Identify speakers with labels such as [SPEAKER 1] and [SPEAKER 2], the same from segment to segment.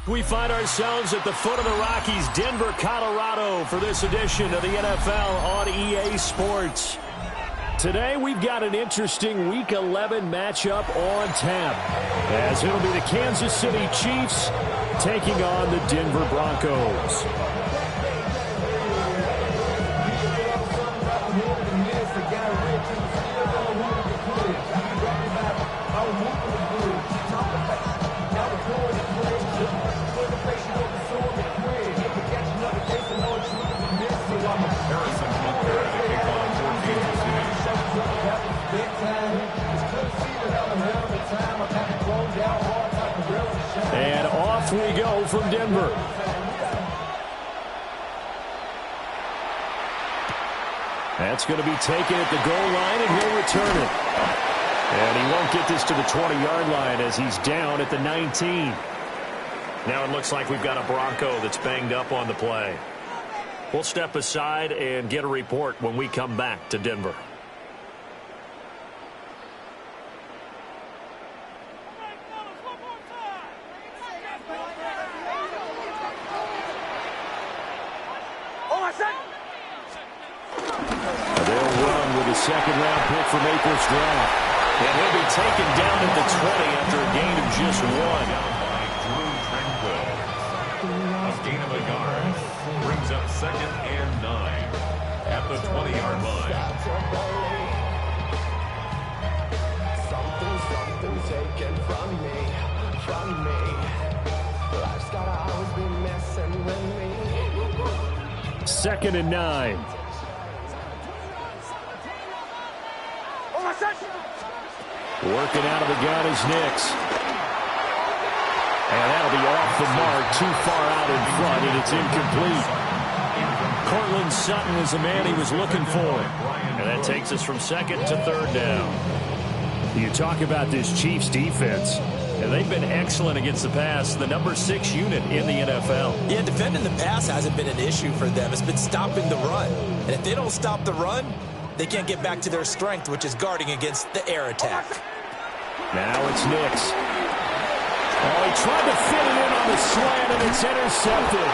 [SPEAKER 1] We find ourselves at the foot of the Rockies, Denver, Colorado, for this edition of the NFL on EA Sports. Today, we've got an interesting Week 11 matchup on tap, as it'll be the Kansas City Chiefs taking on the Denver Broncos. And off we go from Denver. That's going to be taken at the goal line, and he'll return it. And he won't get this to the 20-yard line as he's down at the 19. Now it looks like we've got a Bronco that's banged up on the play. We'll step aside and get a report when we come back to Denver.
[SPEAKER 2] Second-round pick from April's draft.
[SPEAKER 1] And he'll be taken down at the 20 after a gain of just one.
[SPEAKER 3] A gain of a yard brings up 2nd and 9 at the 20-yard line.
[SPEAKER 4] Something taken from me. Life's gotta always be messing with me.
[SPEAKER 2] 2nd and 9. Working out of the gun is Nix. And that'll be off the mark, too far out in front, and it's incomplete.
[SPEAKER 1] Cortland Sutton is the man he was looking for. And that takes us from 2nd to 3rd down.
[SPEAKER 2] You talk about this Chiefs defense.
[SPEAKER 1] And they've been excellent against the pass, the number 6 unit in the NFL.
[SPEAKER 5] Yeah, defending the pass hasn't been an issue for them. It's been stopping the run. And if they don't stop the run, they can't get back to their strength, which is guarding against the air attack.
[SPEAKER 2] Now it's Nix.
[SPEAKER 1] Oh, he tried to fit it in on the slant, and it's intercepted.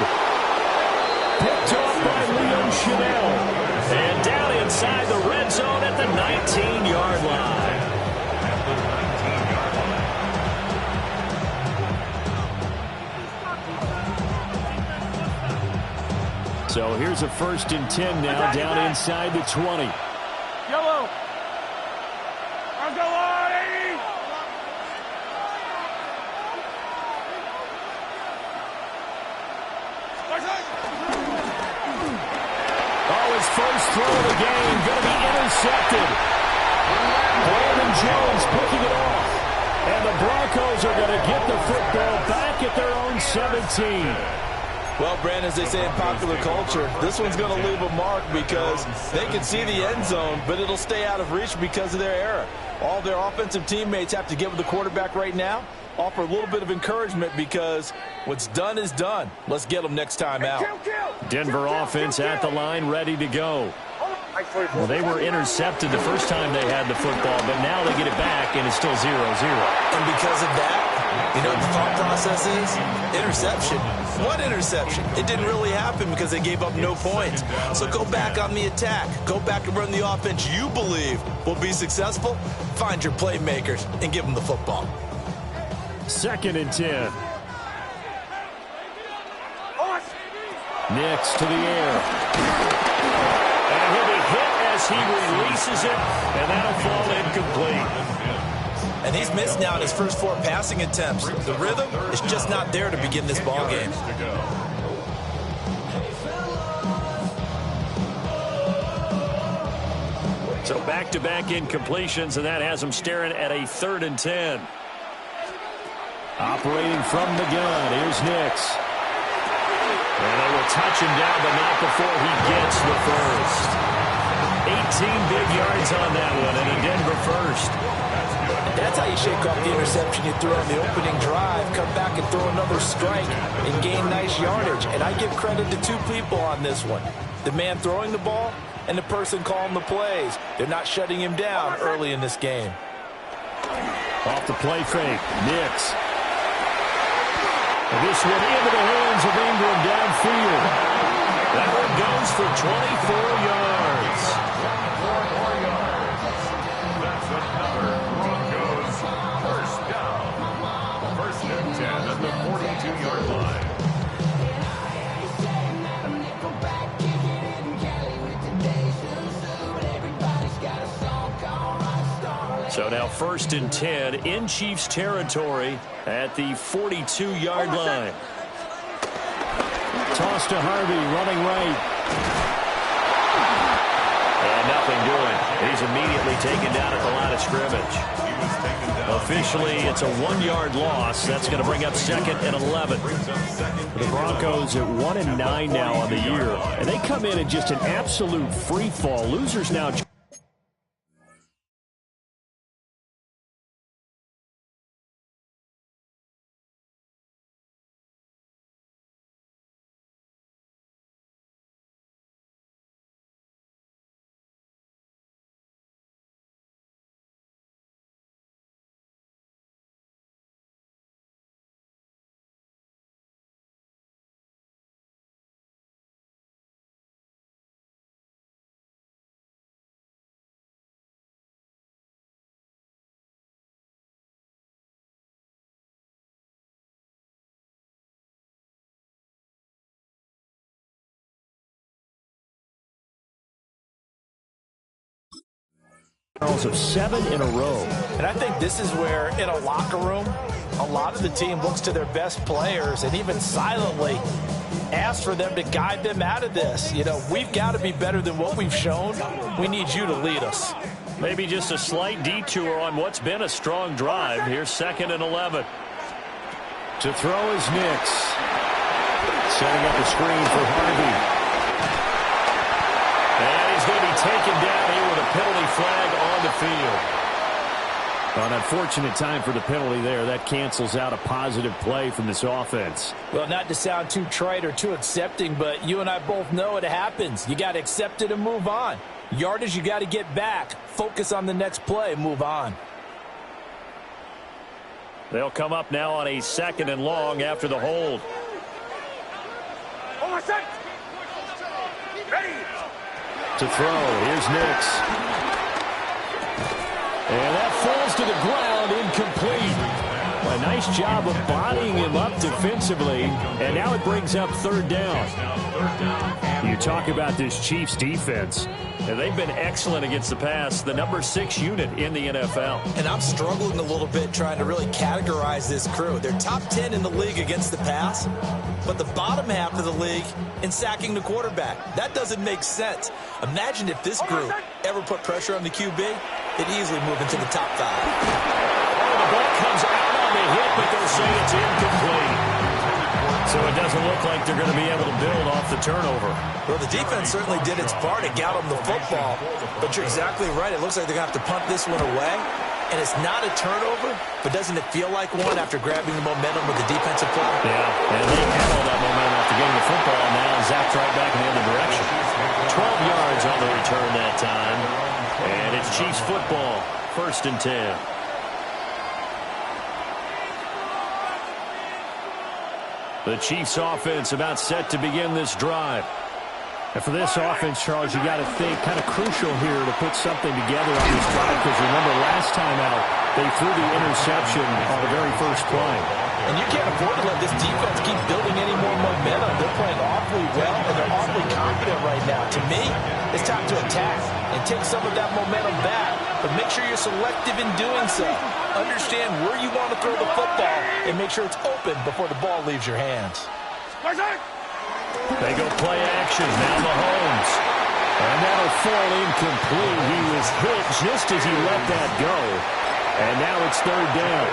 [SPEAKER 1] Picked off by Leo Chanel. And down inside the red zone at the 19-yard line.
[SPEAKER 2] So here's a 1st and 10 now, down inside the 20.
[SPEAKER 6] Yellow.
[SPEAKER 1] Oh, his first throw of the game going to be intercepted. Brandon Jones picking it off. And the Broncos are going to get the football back at their own 17.
[SPEAKER 5] Well, Brandon, as they say in popular culture, this one's going to leave a mark because they can see the end zone, but it'll stay out of reach because of their error. All their offensive teammates have to get with the quarterback right now, offer a little bit of encouragement because what's done is done. Let's get them next time out.
[SPEAKER 1] Denver offense at the line, ready to go. Well, they were intercepted the first time they had the football, but now they get it back, and it's still 0-0.
[SPEAKER 5] And because of that, you know what the thought process is? Interception. What interception? It didn't really happen because they gave up no points. So go back on the attack. Go back and run the offense you believe will be successful. Find your playmakers and give them the football.
[SPEAKER 2] 2nd and 10. Nix to the air.
[SPEAKER 1] And he'll be hit as he releases it, and that'll fall incomplete.
[SPEAKER 5] And he's missed now in his first 4 passing attempts. The rhythm is just not there to begin this ball game.
[SPEAKER 1] So back-to-back incompletions, and that has him staring at a 3rd and 10.
[SPEAKER 2] Operating from the gun, here's Nix.
[SPEAKER 1] And they will touch him down, but not before he gets the first. 18 big yards on that one, and a Denver first.
[SPEAKER 5] That's how you shake off the interception you threw on the opening drive, come back and throw another strike and gain nice yardage. And I give credit to 2 people on this one. The man throwing the ball and the person calling the plays. They're not shutting him down early in this game.
[SPEAKER 2] Off the play fake, Nix.
[SPEAKER 1] And this one into the hands of Ingram downfield. That one goes for 24 yards.
[SPEAKER 3] 24 yards. That's another Broncos first down. First and 10 at the 42-yard line.
[SPEAKER 1] So now first and 10 in Chiefs territory at the 42-yard line. Toss to Harvey, running right. And nothing doing. He's immediately taken down at the line of scrimmage. Officially, it's a 1-yard loss. That's going to bring up second and 11. The Broncos at 1-9 now on the year. And they come in at just an absolute free fall. Losers now. Of 7 in a row.
[SPEAKER 5] And I think this is where, in a locker room, a lot of the team looks to their best players and even silently asks for them to guide them out of this. You know, we've got to be better than what we've shown. We need you to lead us.
[SPEAKER 1] Maybe just a slight detour on what's been a strong drive. Here's second and 11. To throw is Nix. Setting up a screen for Harvey. And he's going to be taken down here with a penalty flag on the field. An unfortunate time for the penalty there. That cancels out a positive play from this offense.
[SPEAKER 5] Well, not to sound too trite or too accepting, but you and I both know it happens. You got to accept it and move on. Yardage, you got to get back. Focus on the next play, move on.
[SPEAKER 1] They'll come up now on a second and long after the hold.
[SPEAKER 3] Ready.
[SPEAKER 1] To throw, here's Nix. And that falls to the ground, incomplete. A nice job of bodying him up defensively, and now it brings up third down. You talk about this Chiefs defense, and they've been excellent against the pass, the number 6 unit in the NFL.
[SPEAKER 6] And I'm struggling a little bit trying to really categorize this crew. They're top 10 in the league against the pass, but the bottom half of the league in sacking the quarterback. That doesn't make sense. Imagine if this group ever put pressure on the QB, it'd easily move into the top 5.
[SPEAKER 1] Oh, the ball comes out on the hit, but they'll say it's incomplete. So it doesn't look like they're going to be able to build off the turnover.
[SPEAKER 6] Well, the defense certainly did its part to get them the football, but you're exactly right. It looks like they're going to have to punt this one away, and it's not a turnover, but doesn't it feel like one after grabbing the momentum with the defensive play?
[SPEAKER 1] Yeah, and they had all that momentum after getting the football, and now zapped right back in the other direction. 12 yards on the return that time, and it's Chiefs football, first and 10. The Chiefs offense about set to begin this drive. And for this offense, Charles, you got to think kind of crucial here to put something together on this drive, because remember last time out they threw the interception on the very first play.
[SPEAKER 5] And you can't afford to let this defense keep building any more momentum. They're playing awfully well, and they're awfully confident right now. To me, it's time to attack and take some of that momentum back, but make sure you're selective in doing so. Understand where you want to throw the football and make sure it's open before the ball leaves your hands.
[SPEAKER 1] They go play action. Now Mahomes. And that'll fall incomplete. He was hit just as he let that go. And now it's third down.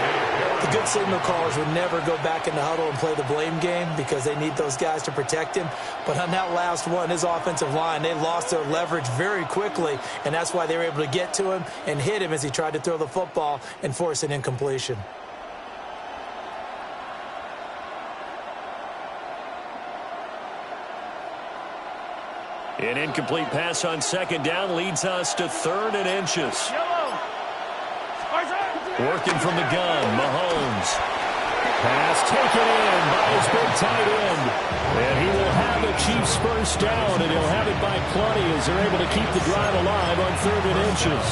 [SPEAKER 6] The good signal callers would never go back in the huddle and play the blame game because they need those guys to protect him. But on that last one, his offensive line, they lost their leverage very quickly, and that's why they were able to get to him and hit him as he tried to throw the football and force an incompletion.
[SPEAKER 1] An incomplete pass on second down leads us to third and inches. Working from the gun, Mahomes. Pass taken in by his big tight end. And he will have the Chiefs first down, and he'll have it by plenty as they're able to keep the drive alive on 3rd and inches.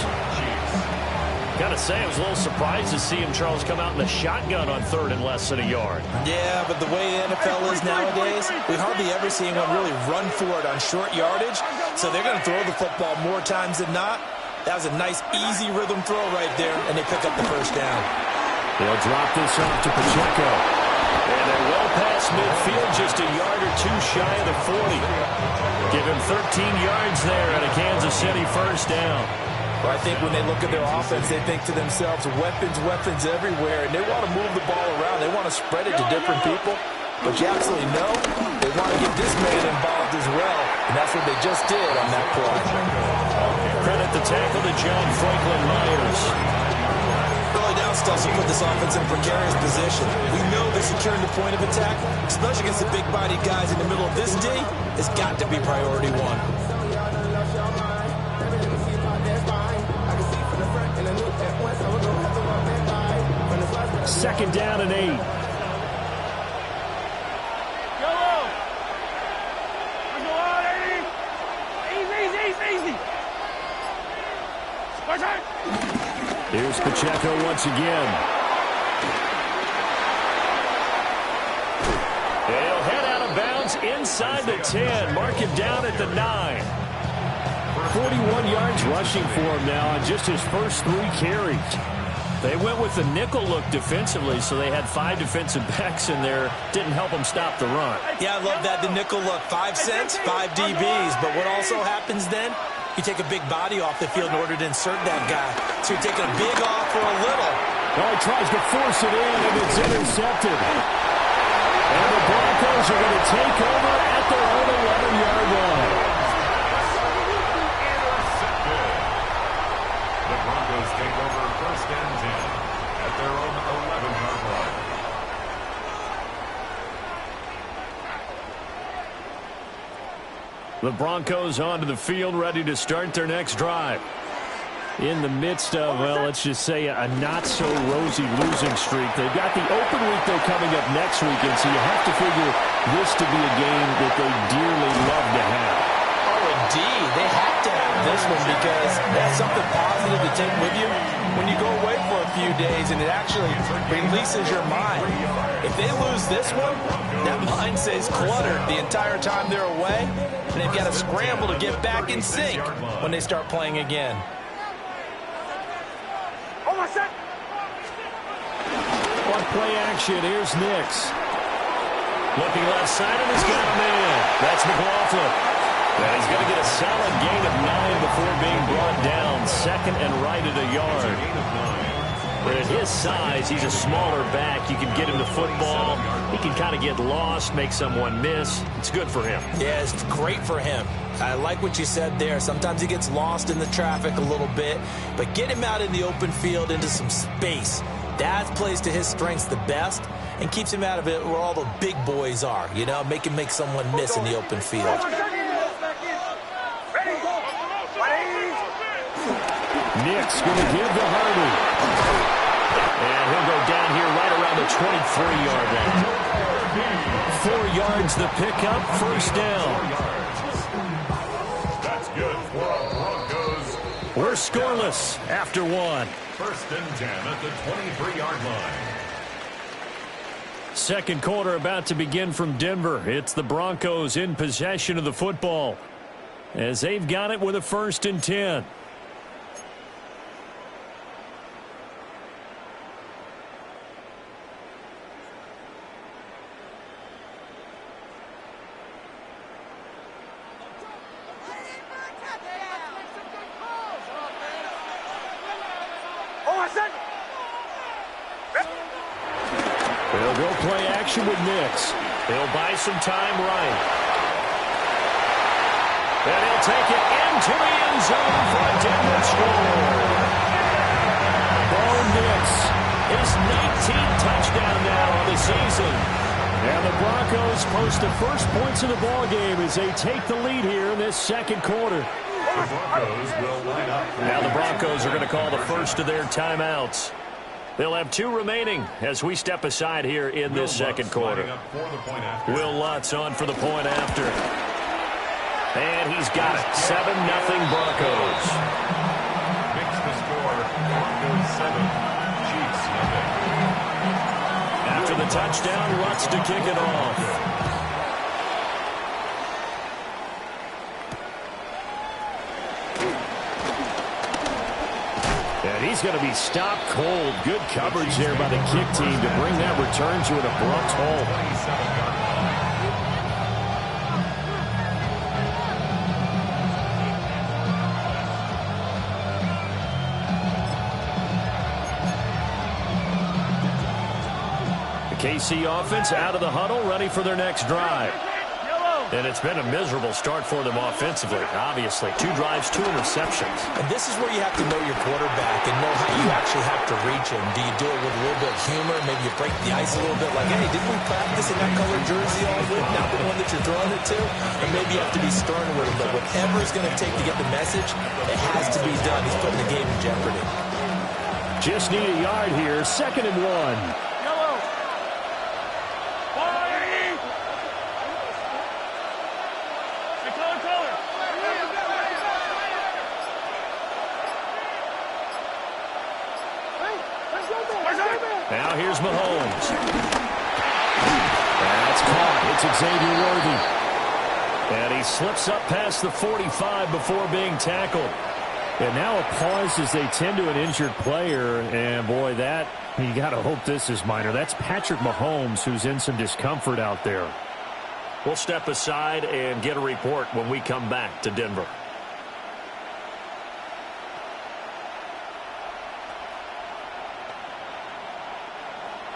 [SPEAKER 2] Gotta say, I was a little surprised to see him, Charles, come out in the shotgun on 3rd and less than a yard.
[SPEAKER 6] Yeah, but the way the NFL is nowadays, we hardly ever see anyone really run for it on short yardage. So they're going to throw the football more times than not. That was a nice, easy rhythm throw right there, and they pick up the first down.
[SPEAKER 1] They'll drop this off to Pacheco.
[SPEAKER 2] And they're well past midfield, just a yard or two shy of the 40. Give him 13 yards there at a Kansas City first down.
[SPEAKER 6] Well, I think when they look at their offense, they think to themselves, weapons, weapons everywhere, and they want to move the ball around. They want to spread it to different people. But you absolutely know they want to get this man involved as well, and that's what they just did on that play.
[SPEAKER 2] Credit the tackle to John Franklin Myers.
[SPEAKER 6] Early down stuff will put this offense in a precarious position. We know they're securing the point of attack, especially against the big-bodied guys in the middle of this D. It's got to be priority one.
[SPEAKER 1] 2nd down and 8. Here's Pacheco once again.
[SPEAKER 2] They'll head out of bounds inside the 10. Mark him down at the 9.
[SPEAKER 1] 41 yards rushing for him now on just his first 3 carries.
[SPEAKER 2] They went with the nickel look defensively, so they had 5 defensive backs in there. Didn't help them stop the run.
[SPEAKER 6] Yeah, I love that, the nickel look. 5 cents, 5 DBs. But what also happens then, you take a big body off the field in order to insert that guy. So you're taking a big off for a little.
[SPEAKER 1] Oh, he tries to force it in, and it's intercepted. And the Broncos are going to take over at their own 11-yard line.
[SPEAKER 3] The Broncos take over 1st and 10 at their own 11-yard line.
[SPEAKER 1] The Broncos onto the field, ready to start their next drive. In the midst of, well, let's just say a not-so-rosy losing streak. They've got the open week, though, coming up next weekend, so you have to figure this to be a game that they dearly love to have.
[SPEAKER 6] Oh, indeed. They have to have this one because that's something positive to take with you when you go away for a few days, and it actually releases your mind. If they lose this one, that mind stays cluttered the entire time they're away, and they've got to scramble to get back in sync when they start playing again.
[SPEAKER 1] On play action, here's Nix.
[SPEAKER 2] Looking left side, and he's got a man. That's McLaughlin. And he's going to get a solid gain of 9 before being brought down. 2nd and right at a yard. But at his size, he's a smaller back. You can get him the football. He can kind of get lost, make someone miss. It's good for him.
[SPEAKER 6] Yeah, it's great for him. I like what you said there. Sometimes he gets lost in the traffic a little bit, but get him out in the open field into some space. That plays to his strengths the best and keeps him out of it where all the big boys are, you know, make him make someone miss in the open field.
[SPEAKER 1] Nix going to give to Hardy.
[SPEAKER 2] And he'll go down here right around the 23-yard line.
[SPEAKER 1] 4 yards the pickup, first down.
[SPEAKER 3] That's good for the Broncos.
[SPEAKER 1] We're scoreless after 1.
[SPEAKER 3] 1st and 10 at the 23-yard line.
[SPEAKER 1] Second quarter about to begin from Denver. It's the Broncos in possession of the football as they've got it with a 1st and 10. They'll go play action with Nix.
[SPEAKER 2] He'll buy some time right. And he'll take it into the end zone for a Denver score.
[SPEAKER 1] Bo Nix,
[SPEAKER 2] His 19th touchdown now on the season.
[SPEAKER 1] and the Broncos post the first points of the ball game as they take the lead here in this second quarter.
[SPEAKER 3] The Broncos will line up.
[SPEAKER 2] Now the Broncos are going to call the first of their timeouts.
[SPEAKER 1] They'll have 2 remaining as we step aside here in this second quarter. Will Lutz on for the point after. And he's got it. 7-0 Broncos.
[SPEAKER 3] Makes the score Broncos 7, Chiefs nothing.
[SPEAKER 1] After the touchdown, Lutz to kick it off. And he's going to be stopped cold. Good coverage there by the kick team to bring that return to an abrupt halt.
[SPEAKER 3] 27-yard line.
[SPEAKER 1] The KC offense out of the huddle, ready for their next drive. And it's been a miserable start for them offensively, obviously. 2 drives, 2 interceptions.
[SPEAKER 6] And this is where you have to know your quarterback and know how you actually have to reach him. Do you do it with a little bit of humor? Maybe you break the ice a little bit like, hey, didn't we practice in that color jersey all week? Not the one that you're throwing it to? And maybe you have to be stern with him. But whatever it's going to take to get the message, it has to be done. He's putting the game in jeopardy.
[SPEAKER 1] Just need a yard here. 2nd and 1. Now here's Mahomes. That's caught. It's Xavier Worthy. And he slips up past the 45 before being tackled. And now a pause as they tend to an injured player. And, boy, that, you got to hope this is minor. That's Patrick Mahomes who's in some discomfort out there. We'll step aside and get a report when we come back to Denver.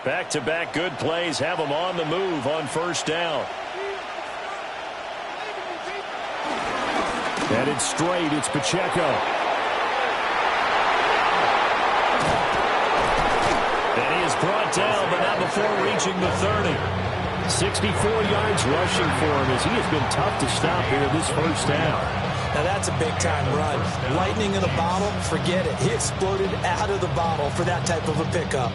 [SPEAKER 1] Back-to-back good plays have them on the move on first down. Headed straight, it's Pacheco. And he is brought down, but not before reaching the 30. 64 yards rushing for him as he has been tough to stop here this first down.
[SPEAKER 6] Now that's a big-time run. Lightning in a bottle, forget it. He exploded out of the bottle for that type of a pickup.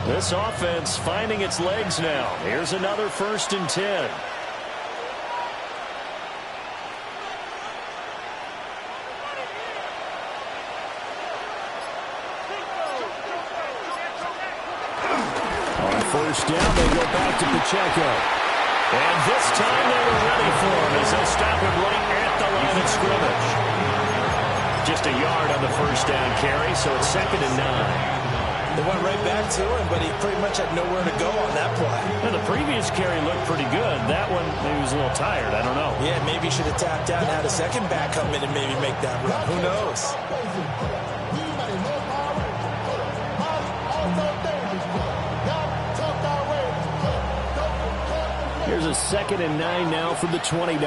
[SPEAKER 1] This offense finding its legs now. Here's another 1st and 10. On first down, they go back to Pacheco. And this time they were ready for him as they'll stop him right at the line of scrimmage. Just a yard on the first down carry, so it's 2nd and 9.
[SPEAKER 6] They went right back to him, but he pretty much had nowhere to go on that play.
[SPEAKER 1] Now, the previous carry looked pretty good. That one, he was a little tired. I don't know.
[SPEAKER 6] Yeah, maybe he should have tapped out and had a second back come in and maybe make that run. Who knows?
[SPEAKER 1] Here's a 2nd and 9 now from the 29.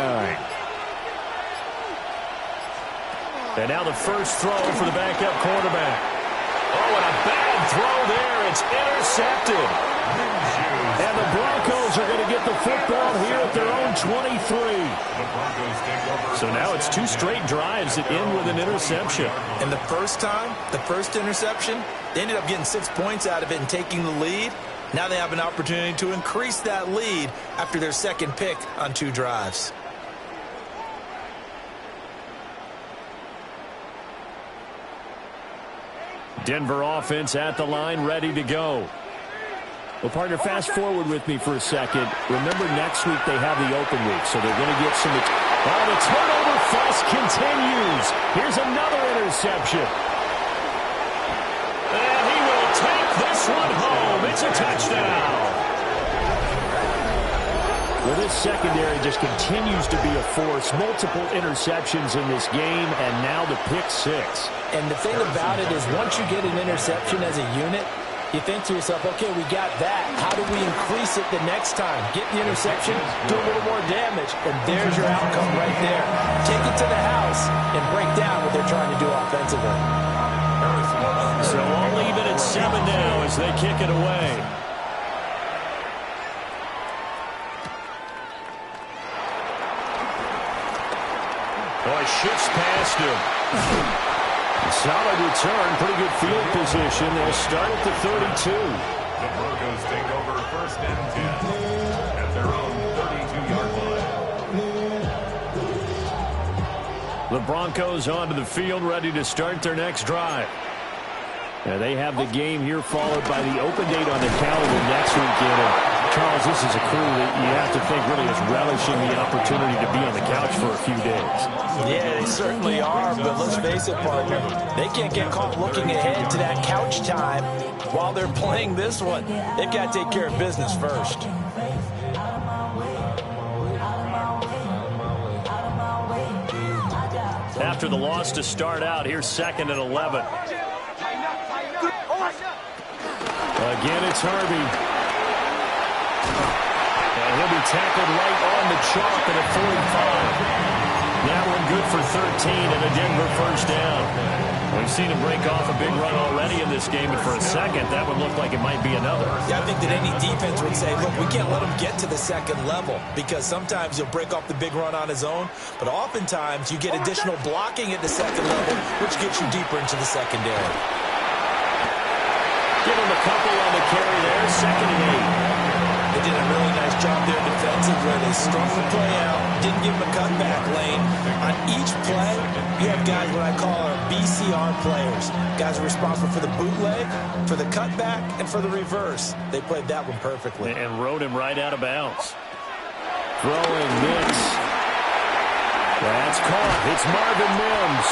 [SPEAKER 1] And now the first throw for the backup quarterback. Oh, and a bad throw there. It's intercepted. And the Broncos are going to get the football here at their own 23. So now it's 2 straight drives that end with an interception.
[SPEAKER 6] And the first time, the first interception, they ended up getting 6 points out of it and taking the lead. Now they have an opportunity to increase that lead after their second pick on 2 drives.
[SPEAKER 1] Denver offense at the line, ready to go. Well, partner, fast forward with me for a second. Remember, next week they have the open week, so they're going to get some... Oh, the turnover fuss continues. Here's another interception. And he will take this one home. It's a touchdown. Well, this secondary just continues to be a force. Multiple interceptions in this game, and now the pick 6.
[SPEAKER 6] And the thing about it is once you get an interception as a unit, you think to yourself, okay, we got that. How do we increase it the next time? Get the interception, do a little more damage, and there's your outcome right there. Take it to the house and break down what they're trying to do offensively.
[SPEAKER 1] So I'll leave it at 7 now as they kick it away. shifts past him. Solid return, pretty good field position. They'll start at the 32.
[SPEAKER 3] The Broncos take over 1st and 10 at their own 32-yard line.
[SPEAKER 1] The Broncos onto the field, ready to start their next drive. Now they have the game here, followed by the open date on the calendar next weekend. And Charles, this is a crew that you have to think really is relishing the opportunity to be on the couch for a few days.
[SPEAKER 6] Yeah, they certainly are, but let's face it, partner, they can't get caught looking ahead to that couch time while they're playing this one. They've got to take care of business first.
[SPEAKER 1] After the loss to start out, here's 2nd and 11. Again, it's Harvey. And he'll be tackled right on the chalk at a 45. That one good for 13 and a Denver first down. We've seen him break off a big run already in this game, and for a second, that would look like it might be another.
[SPEAKER 6] Yeah, I think that any defense would say, look, we can't let him get to the second level, because sometimes he'll break off the big run on his own, but oftentimes you get additional blocking at the second level, which gets you deeper into the secondary.
[SPEAKER 1] Give him a couple on the carry there, 2nd and 8.
[SPEAKER 6] They did a really nice job there defensively. They strung the play out, didn't give him a cutback lane. On each play, you have guys what I call our BCR players. Guys are responsible for the bootleg, for the cutback, and for the reverse. They played that one perfectly.
[SPEAKER 1] And rode him right out of bounds. Throwing Nix. That's caught. It's Marvin Mims.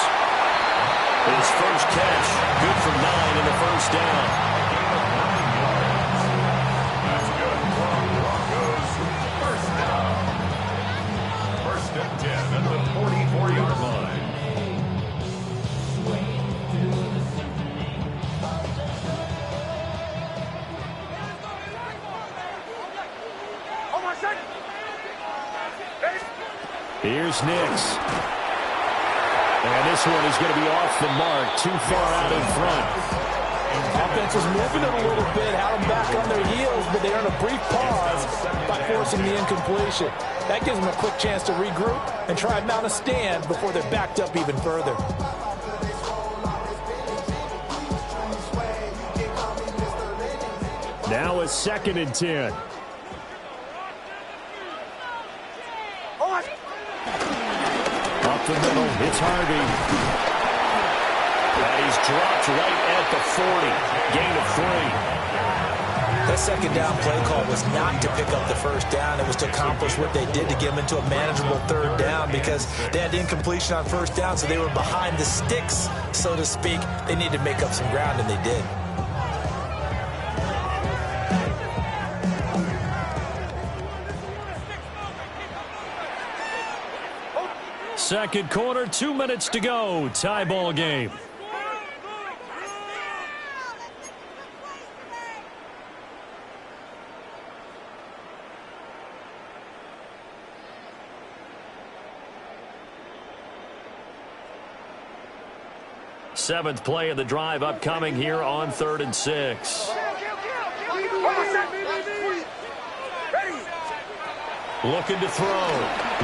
[SPEAKER 1] His first catch, good for 9 and a first down.
[SPEAKER 3] That's good for Broncos. First down. 1st and 10 at the 44-yard line.
[SPEAKER 1] Here's Nix. And this one is going to be off the mark, too far out in front.
[SPEAKER 6] Offense is moving it a little bit, had them back on their heels, but they earn a brief pause by forcing the incompletion. That gives them a quick chance to regroup and try and mount a stand before they're backed up even further.
[SPEAKER 1] Now a 2nd and 10. Up the middle, it's Harvey. And he's dropped right at the 40. Gain of 3.
[SPEAKER 6] That second down play call was not to pick up the first down. It was to accomplish what they did to get them into a manageable 3rd down, because they had incompletion on 1st down, so they were behind the sticks, so to speak. They needed to make up some ground, and they did.
[SPEAKER 1] Second quarter, 2 minutes to go. Tie ball game. Seventh play of the drive upcoming here on 3rd and 6. Looking to throw.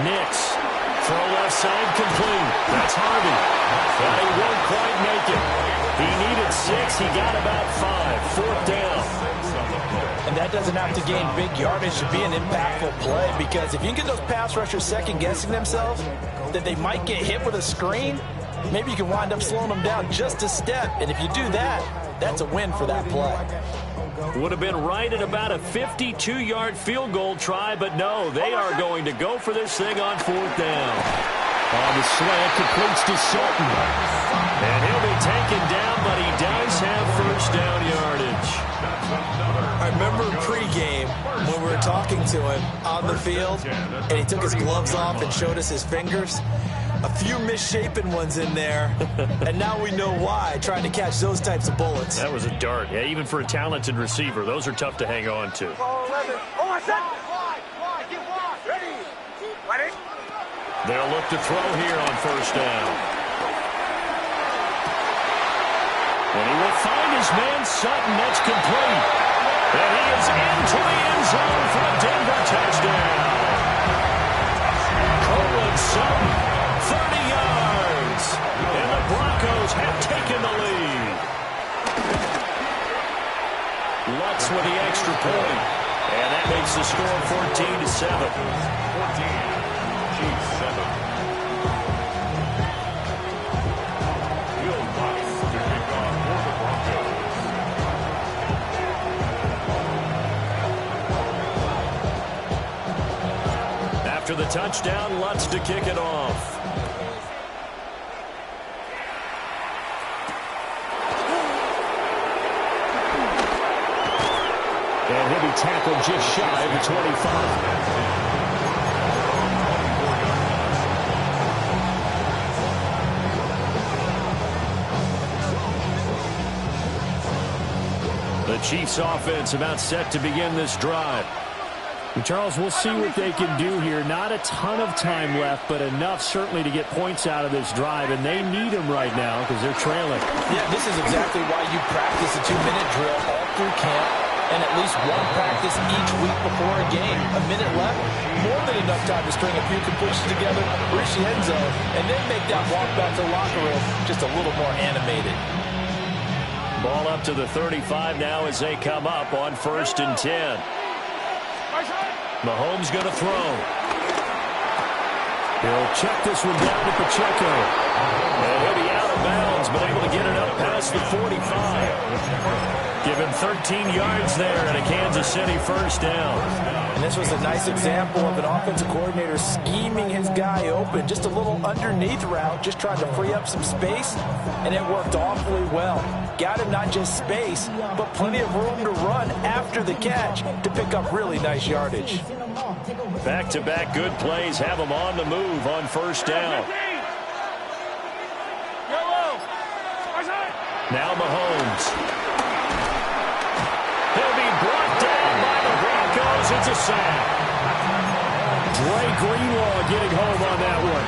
[SPEAKER 1] Nix. Throw left side, complete. That's Harvey. But he won't quite make it. He needed 6. He got about 5. 4th down.
[SPEAKER 6] And that doesn't have to gain big yardage to be an impactful play, because if you can get those pass rushers second-guessing themselves that they might get hit with a screen, maybe you can wind up slowing them down just a step. And if you do that, that's a win for that play.
[SPEAKER 1] Would have been right at about a 52-yard field goal try, but no, they are going to go for this thing on 4th down. On the slant, completes to Sutton. And he'll be taken down, but he does have first down yardage.
[SPEAKER 6] I remember pregame when we were talking to him on the field, and he took his gloves off and showed us his fingers. A few misshapen ones in there, and now we know why, trying to catch those types of bullets.
[SPEAKER 1] That was a dart. Yeah, even for a talented receiver, those are tough to hang on to. They'll look to throw here on first down. And he will find his man Sutton. That's complete. And he is into the end zone for a Denver touchdown. Courtland Sutton, 30 yards. Lutz with the extra point. And that makes the score 14-7.
[SPEAKER 3] 14-7. Will Lutz to kick off for the Broncos.
[SPEAKER 1] After the touchdown, Lutz to kick it off. And he'll be tackled just shy of the 25. The Chiefs offense about set to begin this drive.
[SPEAKER 2] Charles, we'll see what they can do here. Not a ton of time left, but enough certainly to get points out of this drive, and they need them right now because they're trailing.
[SPEAKER 5] Yeah, this is exactly why you practice a 2-minute drill all through camp and at least one practice each week before a game. A minute left, more than enough time to string a few completions together, reach the end zone, and then make that walk back to the locker room just a little more animated.
[SPEAKER 1] Ball up to the 35 now as they come up on 1st and 10. Mahomes going to throw.
[SPEAKER 2] He'll check this one down to Pacheco.
[SPEAKER 1] And he'll be out of bounds, but able to get it up past the 45. Give him 13 yards there and a Kansas City first down.
[SPEAKER 5] And this was a nice example of an offensive coordinator scheming his guy open. Just a little underneath route, just trying to free up some space, and it worked awfully well. Got him not just space, but plenty of room to run after the catch to pick up really nice yardage.
[SPEAKER 1] Back-to-back good plays have him on the move on 1st down. Now Mahomes. He'll be brought down by the Broncos. It's a sack.
[SPEAKER 2] Dre Greenlaw getting home on that one.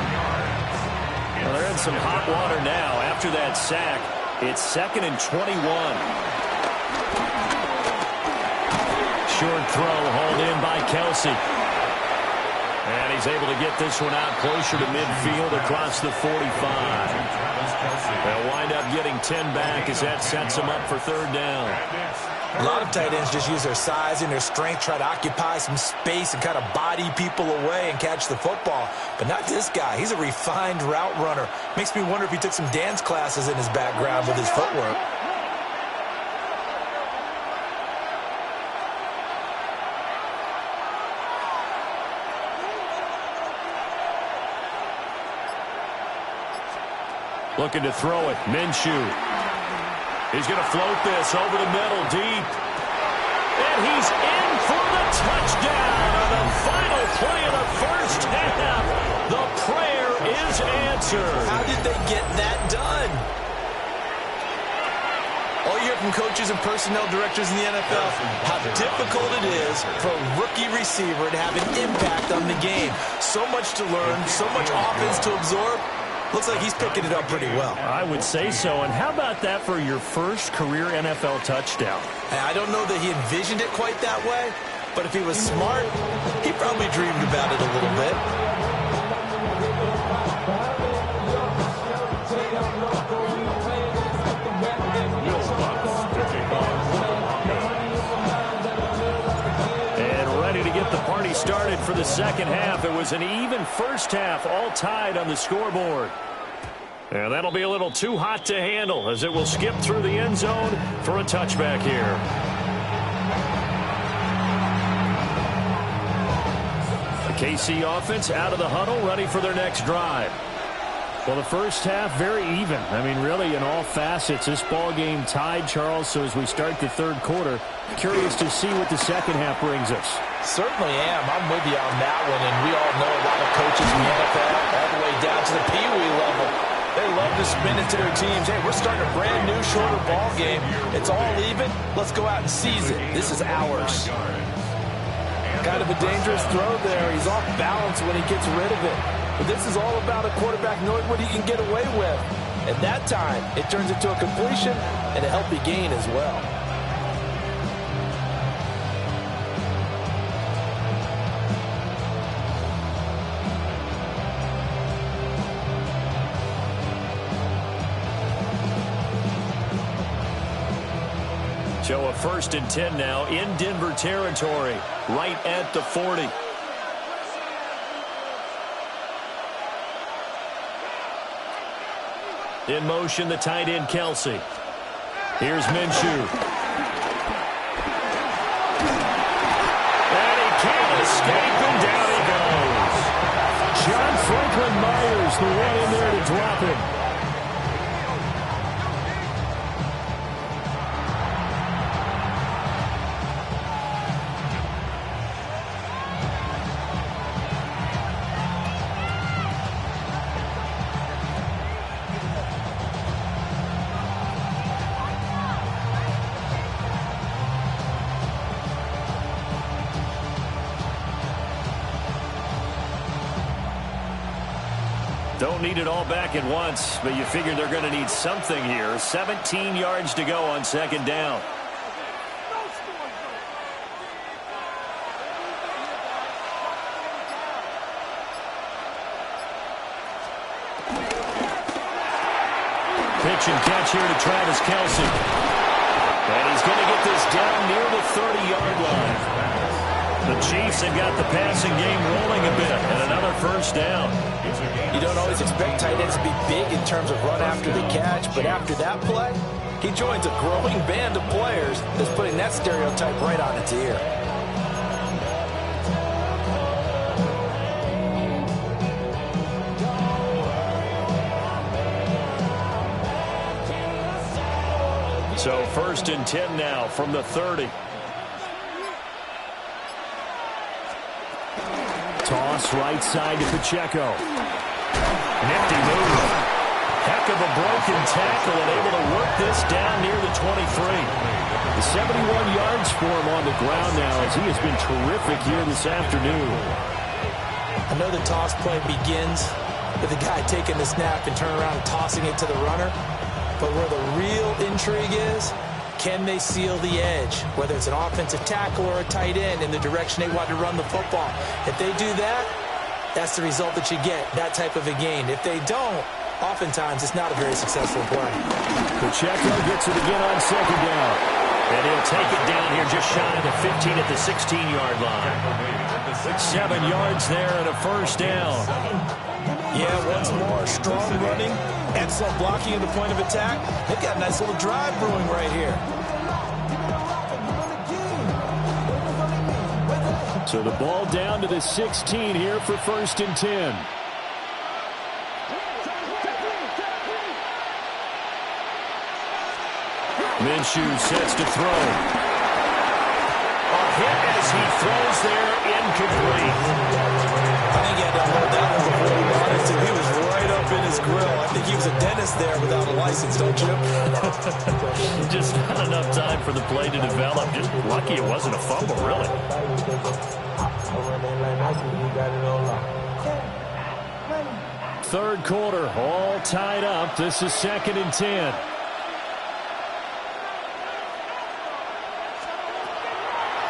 [SPEAKER 1] Well, they're in some hot water now after that sack. It's 2nd and 21. Short throw hauled in by Kelsey. And he's able to get this one out closer to midfield across the 45. They'll wind up getting 10 back as that sets them up for 3rd down.
[SPEAKER 5] A lot of tight ends just use their size and their strength, try to occupy some space and kind of body people away and catch the football. But not this guy. He's a refined route runner. Makes me wonder if he took some dance classes in his background with his footwork.
[SPEAKER 1] Looking to throw it. Minshew. He's going to float this over the middle deep. And he's in for the touchdown on the final play of the first half. The prayer is answered.
[SPEAKER 6] How did they get that done?
[SPEAKER 5] All you hear from coaches and personnel directors in the NFL, how difficult it is for a rookie receiver to have an impact on the game. So much to learn, so much offense to absorb. Looks like he's picking it up pretty well.
[SPEAKER 2] I would say so. And how about that for your first career NFL touchdown?
[SPEAKER 5] I don't know that he envisioned it quite that way, but if he was smart, he probably dreamed about it a little bit.
[SPEAKER 1] Party started for the second half. It was an even first half, all tied on the scoreboard. And that'll be a little too hot to handle as it will skip through the end zone for a touchback here. The KC offense out of the huddle, ready for their next drive.
[SPEAKER 2] Well, the first half, very even. I mean, really, in all facets, this ball game tied, Charles. So as we start the third quarter, curious to see what the second half brings us.
[SPEAKER 5] Certainly am. I'm with you on that one, and we all know a lot of coaches in the NFL all the way down to the Pee-wee level. They love to spin it to their teams. Hey, we're starting a brand new, shorter ball game. It's all even. Let's go out and seize it. This is ours. Kind of a dangerous throw there. He's off balance when he gets rid of it. But this is all about a quarterback knowing what he can get away with. At that time, it turns into a completion and a healthy gain as well.
[SPEAKER 2] So a 1st and 10 now in Denver territory, right at the 40. In motion, the tight end, Kelsey. Here's Minshew. And he can't escape, and down he goes.
[SPEAKER 1] John Franklin Myers, the one in there to drop him.
[SPEAKER 2] Don't need it all back at once, but you figure they're going to need something here. 17 yards to go on 2nd down. Pitch and catch here to Travis Kelsey. And he's going to get this down near the 30-yard line. The Chiefs have got the passing game rolling a bit, and another 1st down.
[SPEAKER 6] You don't always expect tight ends to be big in terms of run after the catch, but after that play, he joins a growing band of players that's putting that stereotype right on its ear.
[SPEAKER 2] So 1st and 10 now from the 30.
[SPEAKER 1] Toss right side to Pacheco.
[SPEAKER 2] Nifty move. Heck of a broken tackle and able to work this down near the 23.
[SPEAKER 1] 71 yards for him on the ground now as he has been terrific here this afternoon.
[SPEAKER 6] I know the toss play begins with the guy taking the snap and turning around and tossing it to the runner. But where the real intrigue is, can they seal the edge, whether it's an offensive tackle or a tight end in the direction they want to run the football? If they do that, that's the result that you get, that type of a gain. If they don't, oftentimes it's not a very successful play.
[SPEAKER 1] Pacheco gets it again on 2nd down.
[SPEAKER 2] And he'll take it down here just shy of the 15 at the 16-yard line. 7 yards there and a 1st down.
[SPEAKER 6] Yeah, once more, strong running, excellent blocking at the point of attack. They've got a nice little drive brewing right here.
[SPEAKER 1] So the ball down to the 16 here for 1st and 10.
[SPEAKER 2] Minshew sets to throw. A hit as he throws there, incomplete.
[SPEAKER 6] I think he had to hold that one before he brought it to. He was right up in his grill. I think he was a dentist there without a license, don't you?
[SPEAKER 2] Just not enough time for the play to develop. Just lucky it wasn't a fumble, really.
[SPEAKER 1] 3rd quarter, all tied up. This is 2nd and 10.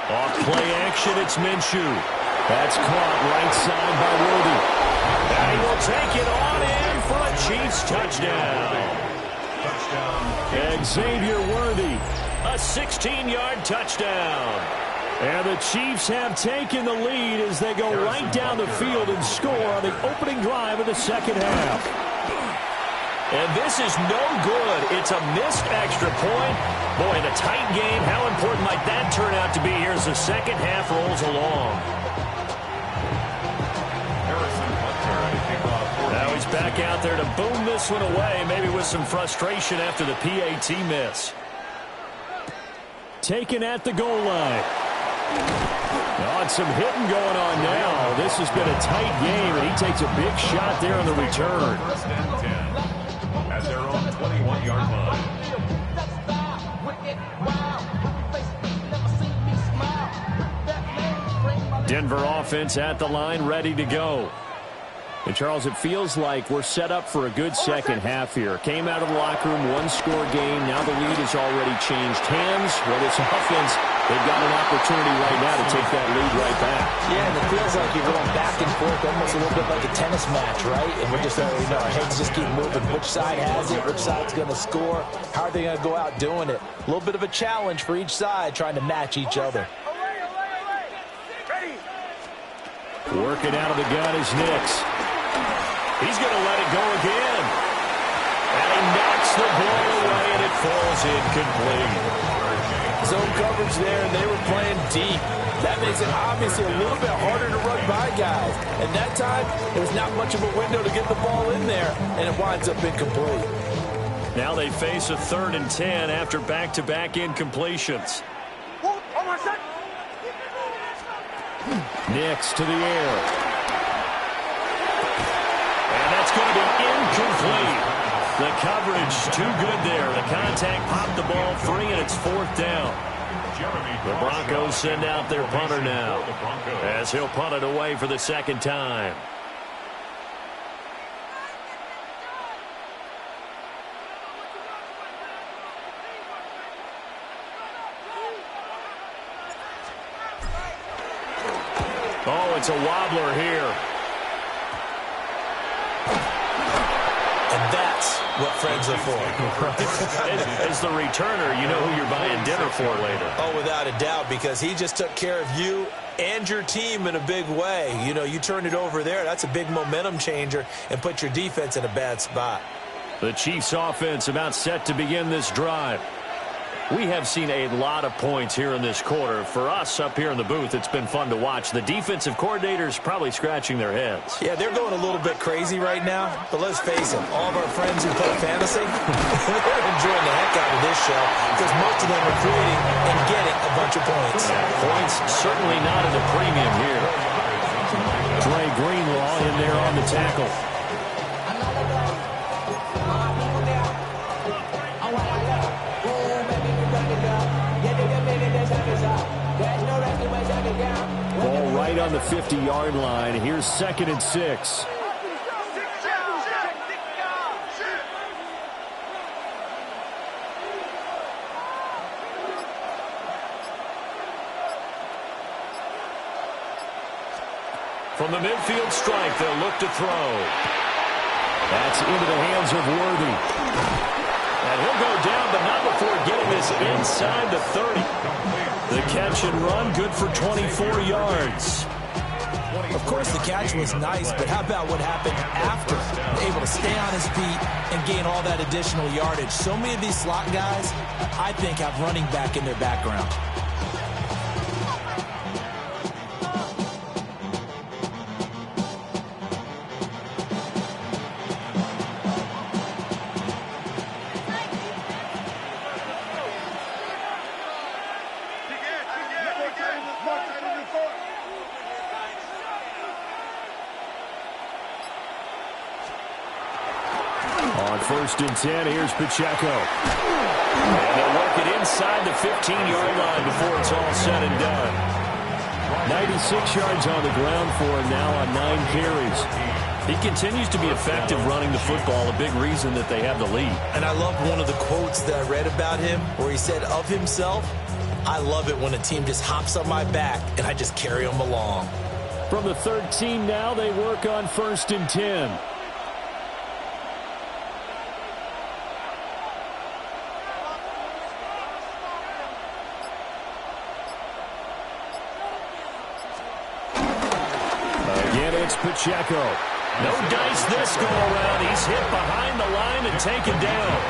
[SPEAKER 2] Off play action, it's Minshew.
[SPEAKER 1] That's caught right side by Worthy.
[SPEAKER 2] And he will take it on in for a Chiefs touchdown.
[SPEAKER 1] Xavier Worthy.
[SPEAKER 2] A 16-yard touchdown.
[SPEAKER 1] And the Chiefs have taken the lead as they go right down the field and score on the opening drive of the 2nd half.
[SPEAKER 2] And this is no good. It's a missed extra point. Boy, in a tight game, how important might that turn out to be here as the 2nd half rolls along? Now he's back out there to boom this one away, maybe with some frustration after the PAT miss.
[SPEAKER 1] Taken at the goal line. Oh, and some hitting going on now. This has been a tight game, and he takes a big shot there on the return.
[SPEAKER 3] 1st and 10 at their own 21-yard line.
[SPEAKER 1] Denver offense at the line, ready to go. The Charles, it feels like we're set up for a good second half here. Came out of the locker room, one-score game. Now the lead has already changed hands. Well, this offense, they've got an opportunity right now to take that lead right back.
[SPEAKER 6] Yeah, and it feels like you're going back and forth, almost a little bit like a tennis match, right? And we're just already know our heads just keep moving. Which side has it? Which side's going to score? How are they going to go out doing it? A little bit of a challenge for each side, trying to match each other.
[SPEAKER 1] Working out of the gun is Nix. He's going to let it go again. And he knocks the ball away, and it falls incomplete.
[SPEAKER 5] Zone coverage there, and they were playing deep. That makes it obviously a little bit harder to run by guys. And that time, there's not much of a window to get the ball in there, and it winds up incomplete.
[SPEAKER 1] Now they face a 3rd and 10 after back-to-back incompletions. Nix to the air. And that's going to be incomplete. The coverage too good there. The contact popped the ball free, and it's 4th down. The Broncos send out their punter now, as he'll punt it away for the 2nd time. Oh, it's a wobbler here.
[SPEAKER 6] And that's what friends are for.
[SPEAKER 1] As the returner, you know who you're buying dinner for later.
[SPEAKER 6] Oh, without a doubt, because he just took care of you and your team in a big way. You know, you turn it over there, that's a big momentum changer and put your defense in a bad spot.
[SPEAKER 1] The Chiefs offense about set to begin this drive. We have seen a lot of points here in this quarter. For us up here in the booth, it's been fun to watch. The defensive coordinators probably scratching their heads.
[SPEAKER 6] Yeah, they're going a little bit crazy right now, but let's face it, all of our friends who play fantasy, they're enjoying the heck out of this show because most of them are creating and getting a bunch of points.
[SPEAKER 1] Points certainly not at a premium here. Dre Greenlaw in there on the tackle. Ball right on the 50-yard line. Here's 2nd and 6. From the midfield stripe, they'll look to throw. That's into the hands of Worthy. And he'll go down, but not before getting this inside the 30. The catch and run, good for 24 yards.
[SPEAKER 6] Of course, the catch was nice, but how about what happened after? Able to stay on his feet and gain all that additional yardage. So many of these slot guys, I think, have running back in their background.
[SPEAKER 1] On 1st and 10, here's Pacheco. And they'll work it inside the 15-yard line before it's all said and done. 96 yards on the ground for him now on 9 carries. He continues to be effective running the football, a big reason that they have the lead.
[SPEAKER 6] And I love one of the quotes that I read about him where he said of himself, I love it when a team just hops on my back and I just carry them along.
[SPEAKER 1] From the 13 now, they work on 1st and 10. Again, it's Pacheco. No dice this go around. He's hit behind the line and taken down.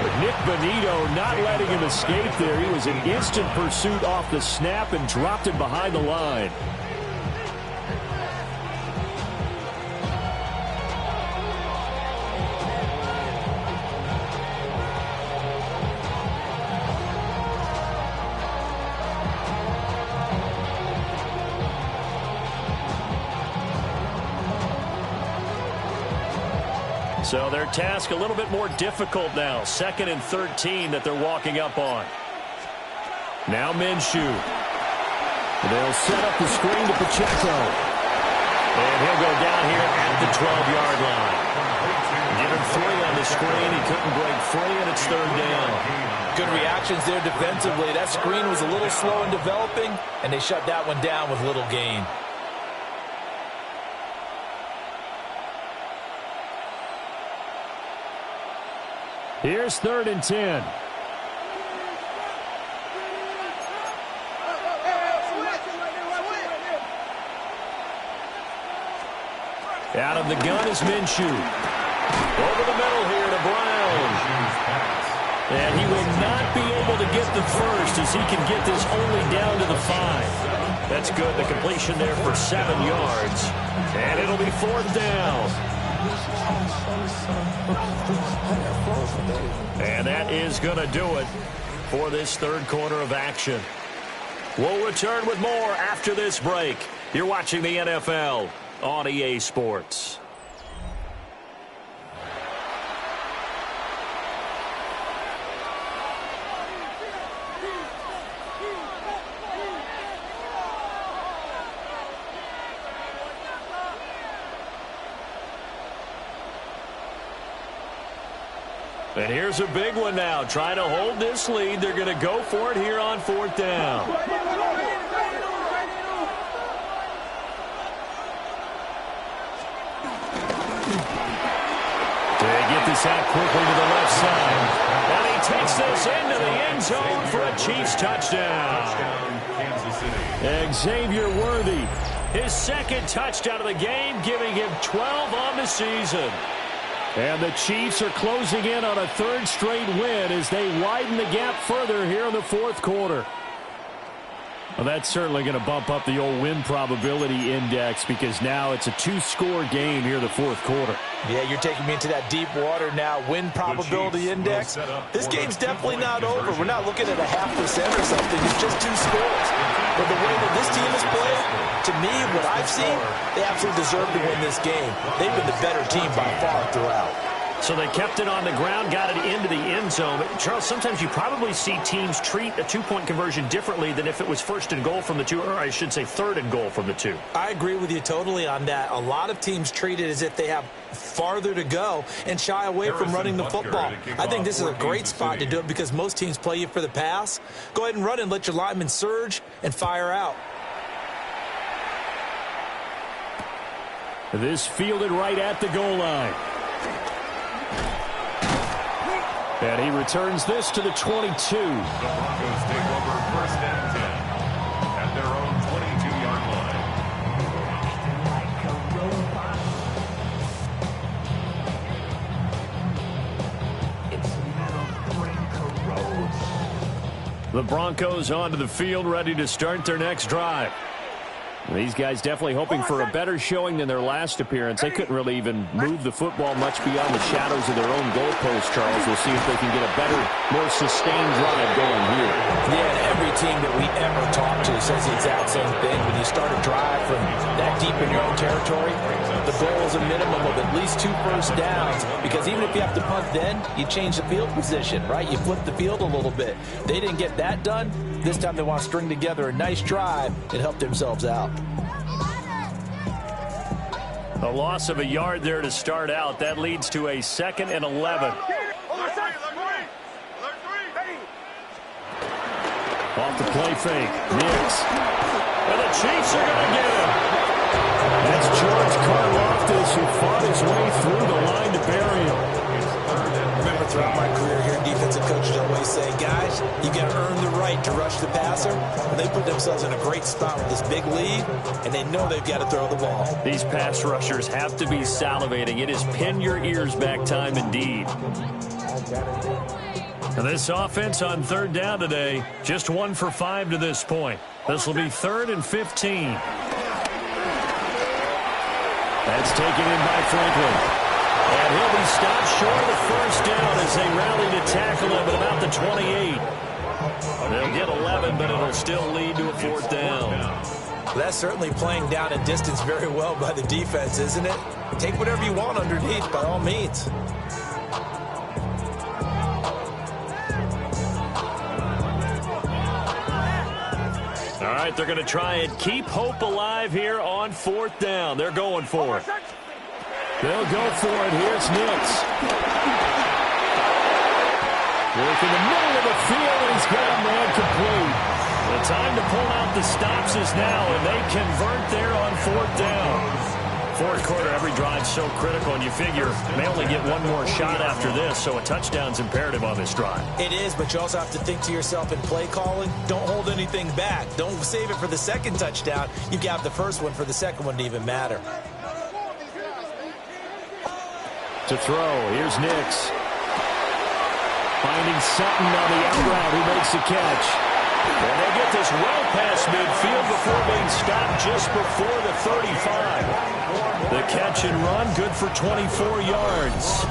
[SPEAKER 1] But Nick Bonito not letting him escape there. He was in instant pursuit off the snap and dropped him behind the line. So their task a little bit more difficult now. 2nd and 13 that they're walking up on. Now Minshew. They'll set up the screen to Pacheco. And he'll go down here at the 12-yard line. Give him 3 on the screen. He couldn't break free, and it's 3rd down.
[SPEAKER 6] Good reactions there defensively. That screen was a little slow in developing, and they shut that one down with little gain.
[SPEAKER 1] Here's 3rd and 10. Out of the gun is Minshew. Over the middle here to Brown. And he will not be able to get the first as he can get this only down to the 5. That's good. The completion there for 7 yards. And it'll be 4th down. And that is going to do it for this 3rd quarter of action. We'll return with more after this break. You're watching the NFL on EA Sports. And here's a big one now. Trying to hold this lead. They're going to go for it here on 4th down. They get this out quickly to the left side. And he takes this into the end zone for a Chiefs touchdown. Xavier Worthy, his 2nd touchdown of the game, giving him 12 on the season. And the Chiefs are closing in on a 3rd straight win as they widen the gap further here in the 4th quarter. Well, that's certainly going to bump up the old win probability index because now it's a 2-score game here in the 4th quarter.
[SPEAKER 6] Yeah, you're taking me into that deep water now. Win probability index. This game's definitely not over. We're not looking at a 0.5% or something. It's just 2 scores. But the way that this team has played, to me, what I've seen, they absolutely deserve to win this game. They've been the better team by far throughout.
[SPEAKER 1] So they kept it on the ground, got it into the end zone. Charles, sometimes you probably see teams treat a 2-point conversion differently than if it was 1st and goal from the 2, or I should say 3rd and goal from the 2.
[SPEAKER 6] I agree with you totally on that. A lot of teams treat it as if they have farther to go and shy away from running the football. I think this is a great spot to do it because most teams play you for the pass. Go ahead and run and let your linemen surge and fire out.
[SPEAKER 1] This fielded right at the goal line. And he returns this to the 22.
[SPEAKER 3] The Broncos take over 1st and 10 at their own 22-yard line.
[SPEAKER 1] The Broncos onto the field, ready to start their next drive. These guys definitely hoping for a better showing than their last appearance. They couldn't really even move the football much beyond the shadows of their own goalpost, Charles. We'll see if they can get a better, more sustained drive going here.
[SPEAKER 6] Yeah, and every team that we ever talk to says the exact same thing. When you start a drive from that deep in your own territory, the goal is a minimum of at least 2 first downs. Because even if you have to punt then, you change the field position, right? You flip the field a little bit. They didn't get that done. This time they want to string together a nice drive and help themselves out.
[SPEAKER 1] A loss of a yard there to start out. That leads to a 2nd and 11. Off the play fake. Nix. And the Chiefs are going to get him. That's George Karlaftis who fought his way through the line to bury him.
[SPEAKER 6] Remember, throughout my career here, defensive coaches always say, guys, you got to earn the right to rush the passer. And they put themselves in a great spot with this big lead, and they know they've got to throw the ball.
[SPEAKER 1] These pass rushers have to be salivating. It is pin your ears back time indeed. And this offense on 3rd down today, just 1 for 5 to this point. This will be 3rd and 15. That's taken in by Franklin. And he'll be stopped short of the first down as they rally to tackle him at about the 28. They'll get 11, but it'll still lead to a 4th down.
[SPEAKER 6] Well, that's certainly playing down and distance very well by the defense, isn't it? Take whatever you want underneath, by all means.
[SPEAKER 1] All right, right, they're going to try and keep hope alive here on 4th down. They're going for it. They'll go for it. Here's Nix. Work in the middle of the field, and he's got a man complete. The time to pull out the stops is now, and they convert there on 4th down. Fourth quarter, every drive so critical, and you figure may only get one more shot after this, so a touchdown's imperative on this drive.
[SPEAKER 6] It is, but you also have to think to yourself in play calling, don't hold anything back. Don't save it for the second touchdown. You got the first one for the second one to even matter.
[SPEAKER 1] To throw, here's Nix. Finding Sutton on the out route, who makes the catch. And they get this well past midfield before being stopped just before the 35. The catch and run, good for 24 yards.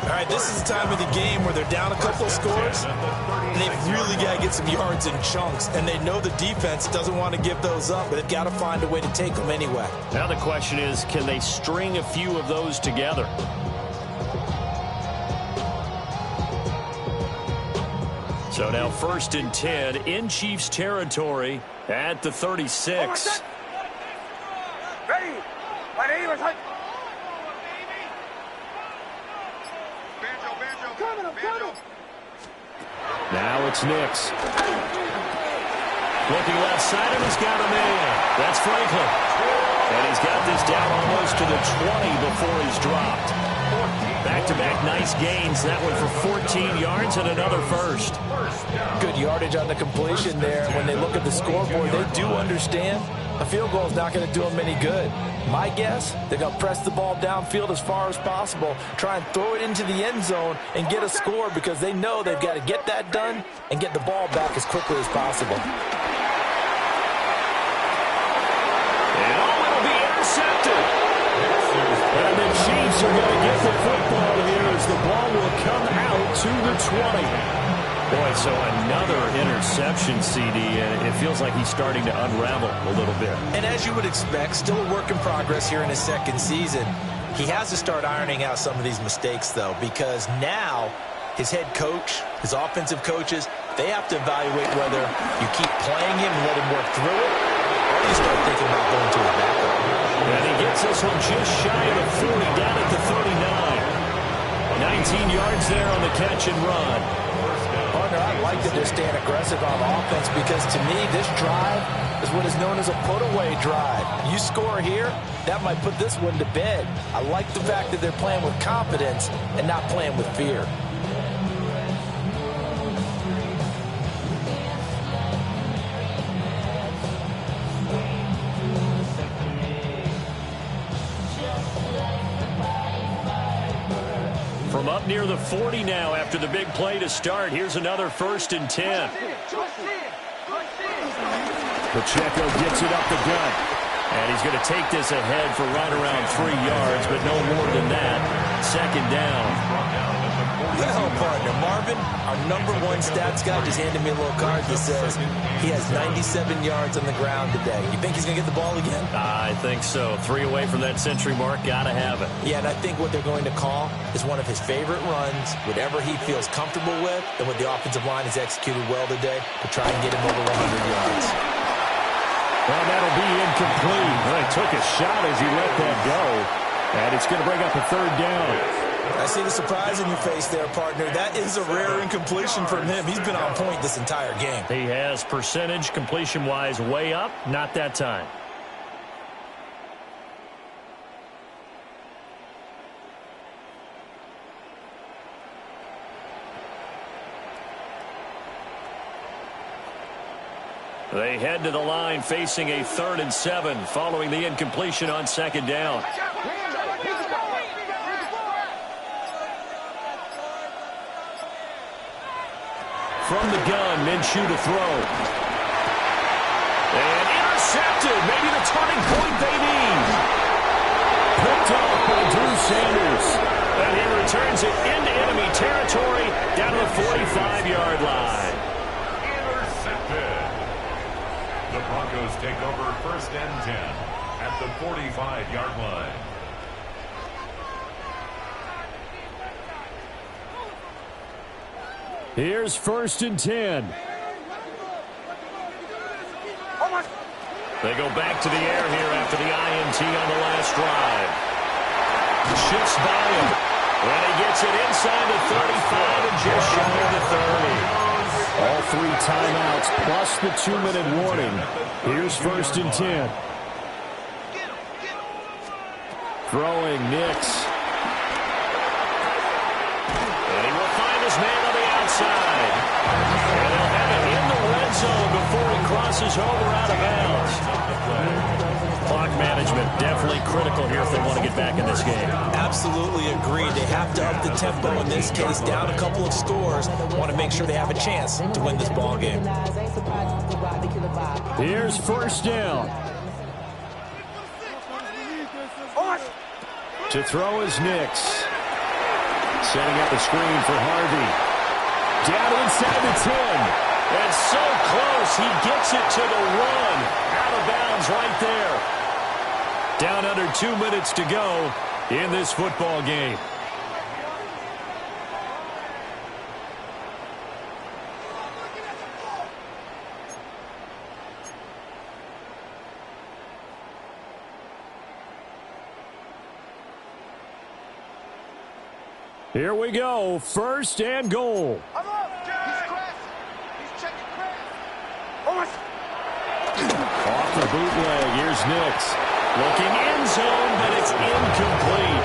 [SPEAKER 6] All right, this is the time of the game where they're down a couple of scores, and they've really got to get some yards in chunks, and they know the defense doesn't want to give those up, but they've got to find a way to take them anyway.
[SPEAKER 1] Now the question is, can they string a few of those together? So now 1st and 10 in Chiefs territory at the 36.
[SPEAKER 4] Ready?
[SPEAKER 1] Now it's Nix. Looking left side, and he's got a man. That's Franklin. And he's got this down almost to the 20 before he's dropped. Back-to-back nice gains. That one for 14 yards and another first.
[SPEAKER 6] Good yardage on the completion there. When they look at the scoreboard, they do understand a field goal is not going to do them any good. My guess, they're going to press the ball downfield as far as possible, try and throw it into the end zone and get a score because they know they've got to get that done and get the ball back as quickly as possible.
[SPEAKER 1] And it'll be intercepted. And the Chiefs are going to get the football here as the ball will come out to the 20. Boy, so another interception, CD, and it feels like he's starting to unravel a little bit.
[SPEAKER 6] And as you would expect, still a work in progress here in his second season. He has to start ironing out some of these mistakes, though, because now his head coach, his offensive coaches, they have to evaluate whether you keep playing him and let him work through it, or you start thinking about going to a backup.
[SPEAKER 1] And he gets this one just shy of the 40, down at the 39. 19 yards there on the catch and run.
[SPEAKER 6] Partner, I like that they're staying aggressive on offense because, to me, this drive is what is known as a put-away drive. You score here, that might put this one to bed. I like the fact that they're playing with confidence and not playing with fear.
[SPEAKER 1] From up near the 40 now after the big play to start. Here's another 1st and 10. Pacheco gets it up the gut. And he's going to take this ahead for right around 3 yards, but no more than that. 2nd down.
[SPEAKER 6] Well, partner, Marvin, our #1 stats guy, just handed me a little card that says he has 97 yards on the ground today. You think he's going to get the ball again?
[SPEAKER 1] I think so. 3 away from that century mark. Got to have it.
[SPEAKER 6] Yeah, and I think what they're going to call is one of his favorite runs, whatever he feels comfortable with, and what the offensive line has executed well today to try and get him over 100 yards.
[SPEAKER 1] Well, that'll be incomplete. Well, he took a shot as he let that go. And it's going to bring up a 3rd down.
[SPEAKER 6] I see the surprise in your face there, partner. That is a rare incompletion from him. He's been on point this entire game.
[SPEAKER 1] He has percentage completion-wise way up. Not that time. They head to the line facing a 3rd and 7 following the incompletion on 2nd down. From the gun, Minshew to throw. And intercepted. Maybe the turning point they need. Picked up by Drew Sanders. And he returns it into enemy territory down to the 45-yard line.
[SPEAKER 3] Intercepted. The Broncos take over 1st and 10 at the 45-yard line.
[SPEAKER 1] Here's 1st and 10.
[SPEAKER 4] Almost
[SPEAKER 1] They go back to the air here after the INT on the last drive. Shifts by him. And he gets it inside the 35 and just shy of the 30.
[SPEAKER 2] All 3 timeouts plus the 2-minute warning. Here's 1st and 10. Throwing Nix.
[SPEAKER 1] And he will find his man on the outside. And they'll have it in the red zone before he crosses over out of bounds. Clock management definitely critical here if they want to get back in this game.
[SPEAKER 6] Absolutely agreed. They have to up the tempo in this case, down a couple of scores. Want to make sure they have a chance to win this ball game.
[SPEAKER 2] Here's 1st down. To throw is Nix. Setting up a screen for Harvey. Down inside the 10.
[SPEAKER 1] And so close, he gets it to the 1. Out of bounds right there. Down under 2 minutes to go in this football game.
[SPEAKER 2] Here we go. 1st and goal. Off the bootleg. Here's Nix.
[SPEAKER 1] Looking end zone, but it's incomplete.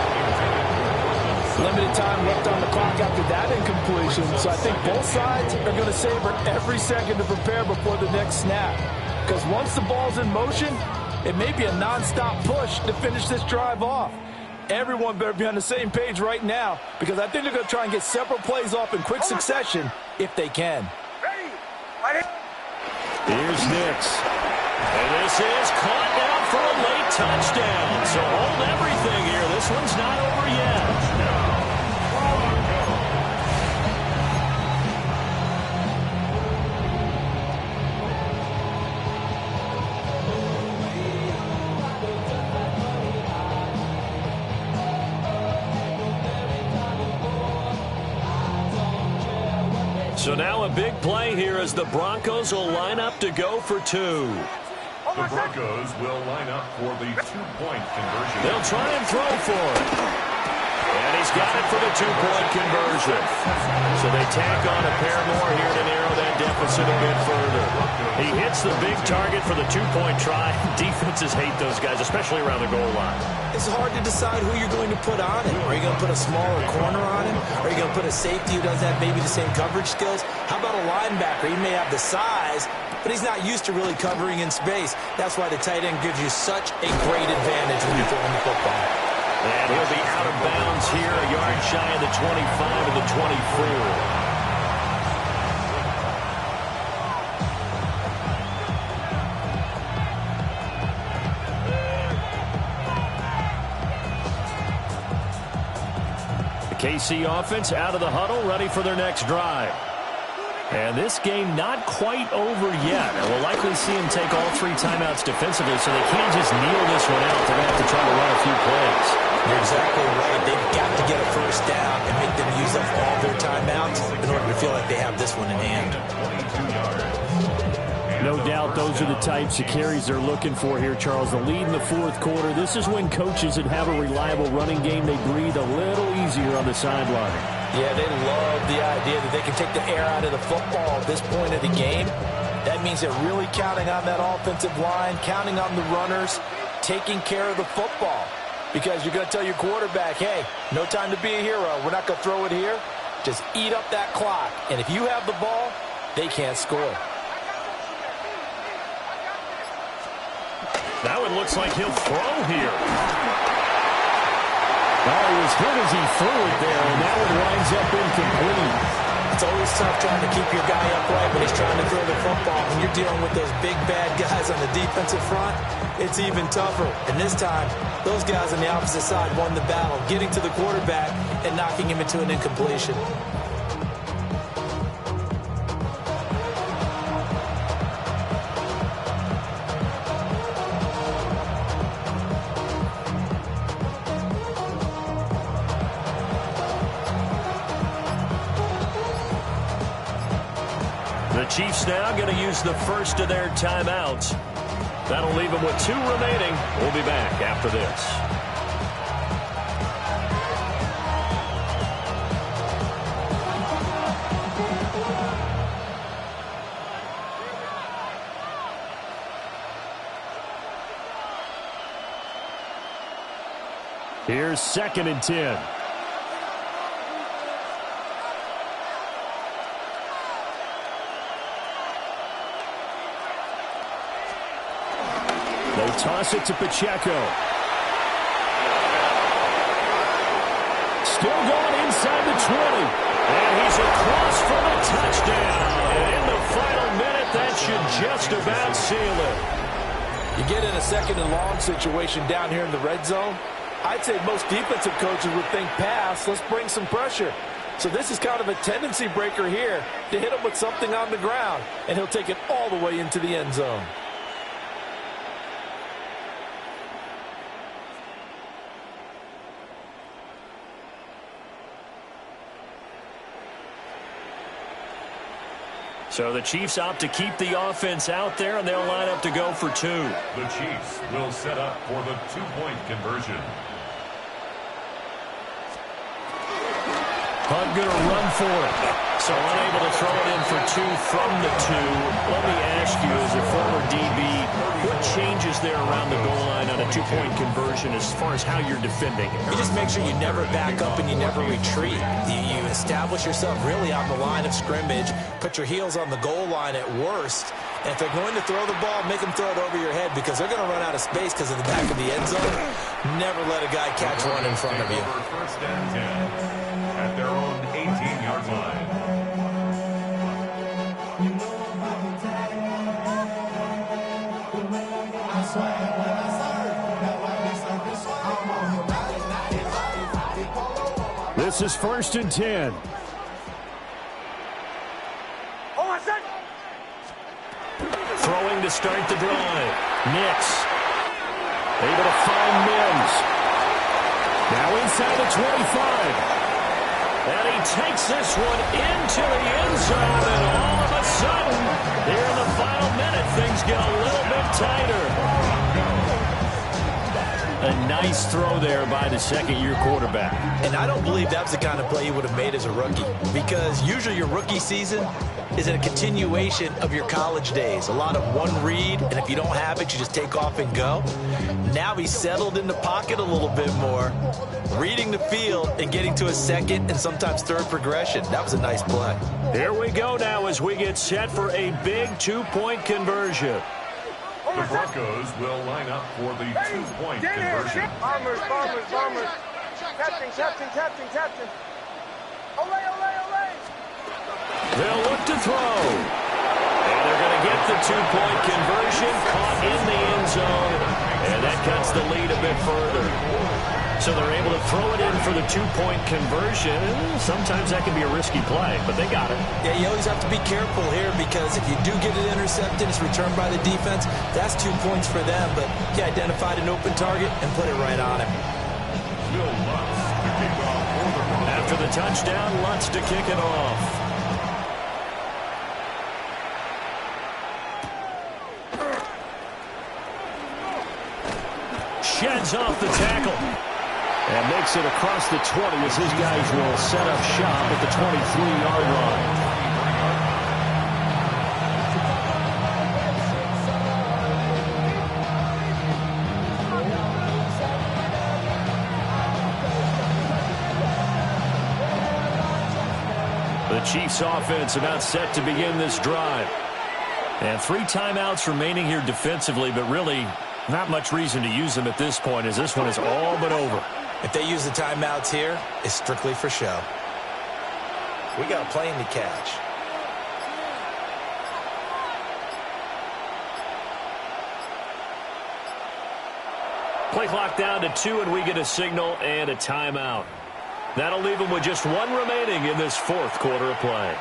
[SPEAKER 5] Limited time left on the clock after that incompletion, so I think both sides are going to savor every second to prepare before the next snap. Because once the ball's in motion, it may be a nonstop push to finish this drive off. Everyone better be on the same page right now, because I think they're going to try and get several plays off in quick succession if they can.
[SPEAKER 2] Here's Nix.
[SPEAKER 1] And this is caught down for a late touchdown. So hold everything here. This one's not over yet. So now a big play here as the Broncos will line up to go for 2.
[SPEAKER 3] The Broncos will line up for the 2-point conversion.
[SPEAKER 1] They'll try and throw for it. And he's got it for the 2-point conversion. So they tack on a pair more here to narrow that deficit a bit further. He hits the big target for the 2-point try. Defenses hate those guys, especially around the goal line.
[SPEAKER 6] It's hard to decide who you're going to put on him. Are you going to put a smaller corner on him? Are you going to put a safety who doesn't have maybe the same coverage skills? How about a linebacker? He may have the size, but he's not used to really covering in space. That's why the tight end gives you such a great advantage when you're throwing the football.
[SPEAKER 1] And he'll be out of bounds here, a yard shy of the 25 of the 24. KC offense out of the huddle, ready for their next drive. And this game not quite over yet. And we'll likely see him take all 3 timeouts defensively, so they can't just kneel this one out. They're going to have to try to run a few plays.
[SPEAKER 6] You're exactly right. They've got to get a 1st down and make them use up all their timeouts in order to feel like they have this one in hand.
[SPEAKER 2] No doubt those are the types of carries they're looking for here, Charles. The lead in the 4th quarter. This is when coaches that have a reliable running game, they breathe a little easier on the sideline.
[SPEAKER 6] Yeah, they love the idea that they can take the air out of the football at this point of the game. That means they're really counting on that offensive line, counting on the runners, taking care of the football. Because you're going to tell your quarterback, hey, no time to be a hero. We're not going to throw it here. Just eat up that clock. And if you have the ball, they can't score.
[SPEAKER 1] Now it looks like he'll throw here.
[SPEAKER 2] Oh, he was hit as he threw it there, and that one winds up incomplete.
[SPEAKER 6] It's always tough trying to keep your guy upright when he's trying to throw the football. When you're dealing with those big, bad guys on the defensive front, it's even tougher. And this time, those guys on the opposite side won the battle, getting to the quarterback and knocking him into an incompletion.
[SPEAKER 1] The Chiefs now going to use the first of their timeouts. That'll leave him with 2 remaining. We'll be back after this. Here's 2nd and 10. They toss it to Pacheco. Still going inside the 20. And he's across for the touchdown. And in the final minute, that should just about seal it.
[SPEAKER 5] You get in a 2nd and long situation down here in the red zone. I'd say most defensive coaches would think pass, let's bring some pressure. So this is kind of a tendency breaker here to hit him with something on the ground, and he'll take it all the way into the end zone.
[SPEAKER 1] So the Chiefs opt to keep the offense out there, and they'll line up to go for 2.
[SPEAKER 3] The Chiefs will set up for the 2-point conversion.
[SPEAKER 1] Hunt going to run for it. So unable to throw it in for 2 from the 2. Let me ask you, as a former DB, what changes there around the goal line on a 2-point conversion as far as how you're defending it?
[SPEAKER 6] You just make sure you never back up and you never retreat. You establish yourself really on the line of scrimmage, put your heels on the goal line at worst, and if they're going to throw the ball, make them throw it over your head because they're going to run out of space because of the back of the end zone. Never let a guy catch one in front of you.
[SPEAKER 3] 1st and 10 at their own 18-yard line.
[SPEAKER 1] This is 1st and 10. Throwing to start the drive. Nix. Able to find Mims. Now inside the 25. And he takes this one into the end zone. And all of a sudden, here in the final minute, things get a little bit tighter. A nice throw there by the 2nd-year quarterback.
[SPEAKER 6] And I don't believe that's the kind of play you would have made as a rookie because usually your rookie season is a continuation of your college days. A lot of one read, and if you don't have it, you just take off and go. Now he's settled in the pocket a little bit more, reading the field and getting to a 2nd and sometimes 3rd progression. That was a nice play.
[SPEAKER 1] Here we go now as we get set for a big 2-point conversion.
[SPEAKER 3] The Broncos will line up for the 2-point conversion.
[SPEAKER 4] Bombers. Captain. Ole.
[SPEAKER 1] They'll look to throw. And they're going to get the 2-point conversion caught in the end zone. And that cuts the lead a bit further. So they're able to throw it in for the 2-point conversion. Sometimes that can be a risky play, but they got it.
[SPEAKER 6] Yeah, you always have to be careful here because if you do get it intercepted, it's returned by the defense. That's 2 points for them, but he identified an open target and put it right on him.
[SPEAKER 1] After the touchdown, Lutz to kick it off. Sheds off the tackle. And makes it across the 20 as his guys will set up shop at the 23-yard line. The Chiefs offense about set to begin this drive. And 3 timeouts remaining here defensively, but really not much reason to use them at this point as this one is all but over.
[SPEAKER 6] If they use the timeouts here, it's strictly for show. We got a plane to catch.
[SPEAKER 1] Play clock down to 2, and we get a signal and a timeout. That'll leave them with just 1 remaining in this 4th quarter of play.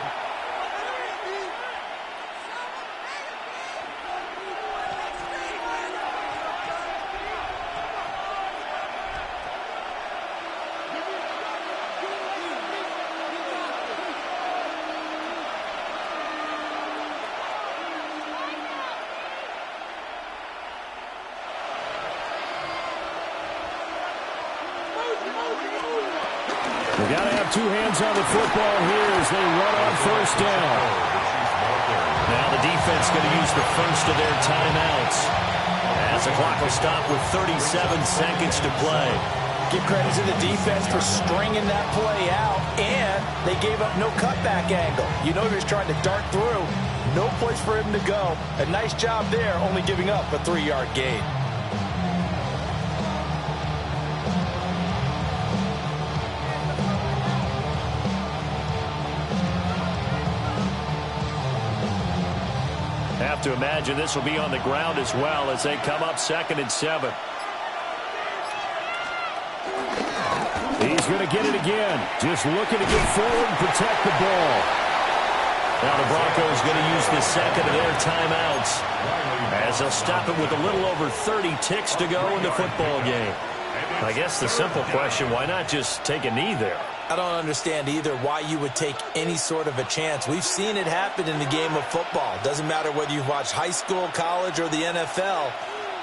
[SPEAKER 1] Got to have two hands on the football here as they run on first down.
[SPEAKER 2] Now the defense going to use the first of their timeouts, as the clock will stop with 37 seconds to play.
[SPEAKER 6] Give credit to the defense for stringing that play out, and they gave up no cutback angle. You know he was trying to dart through. No place for him to go. A nice job there, only giving up a 3-yard gain.
[SPEAKER 1] Have to imagine this will be on the ground as well as they come up 2nd and 7. He's going to get it again. Just looking to get forward and protect the ball.
[SPEAKER 2] Now the Broncos going to use the second of their timeouts, as they'll stop it with a little over 30 ticks to go in the football game.
[SPEAKER 1] I guess the simple question, why not just take a knee there?
[SPEAKER 6] I don't understand either why you would take any sort of a chance. We've seen it happen in the game of football. Doesn't matter whether you've watched high school, college, or the NFL.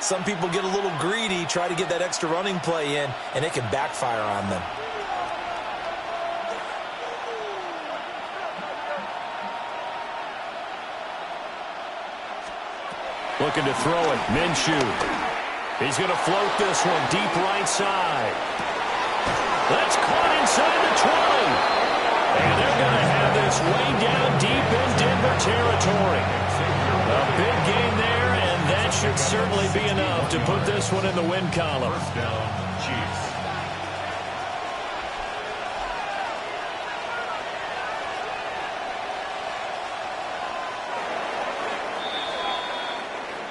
[SPEAKER 6] Some people get a little greedy, try to get that extra running play in, and it can backfire on them.
[SPEAKER 1] Looking to throw it. Minshew. He's going to float this one deep right side. That's caught inside the 20. And they're going to have this way down deep in Denver territory. A big gain there, and that should certainly be enough to put this one in the win column.
[SPEAKER 3] First down, Chiefs.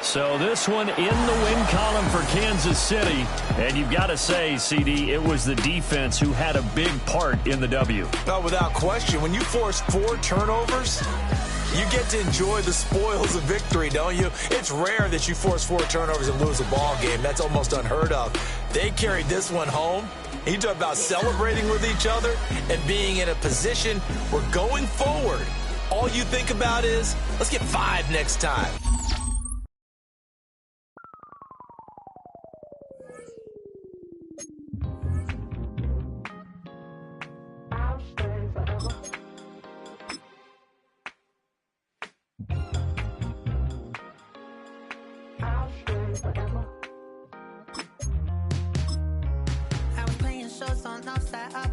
[SPEAKER 1] So this one in the win column for Kansas City. And you've got to say, CD, it was the defense who had a big part in the W.
[SPEAKER 6] No, without question. When you force 4 turnovers, you get to enjoy the spoils of victory, don't you? It's rare that you force 4 turnovers and lose a ball game. That's almost unheard of. They carried this one home. You talk about celebrating with each other and being in a position where going forward, all you think about is, let's get 5 next time.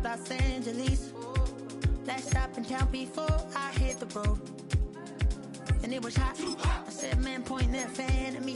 [SPEAKER 7] Los Angeles. Last stop in town before I hit the road. And it was hot. I said, man, point that fan at me.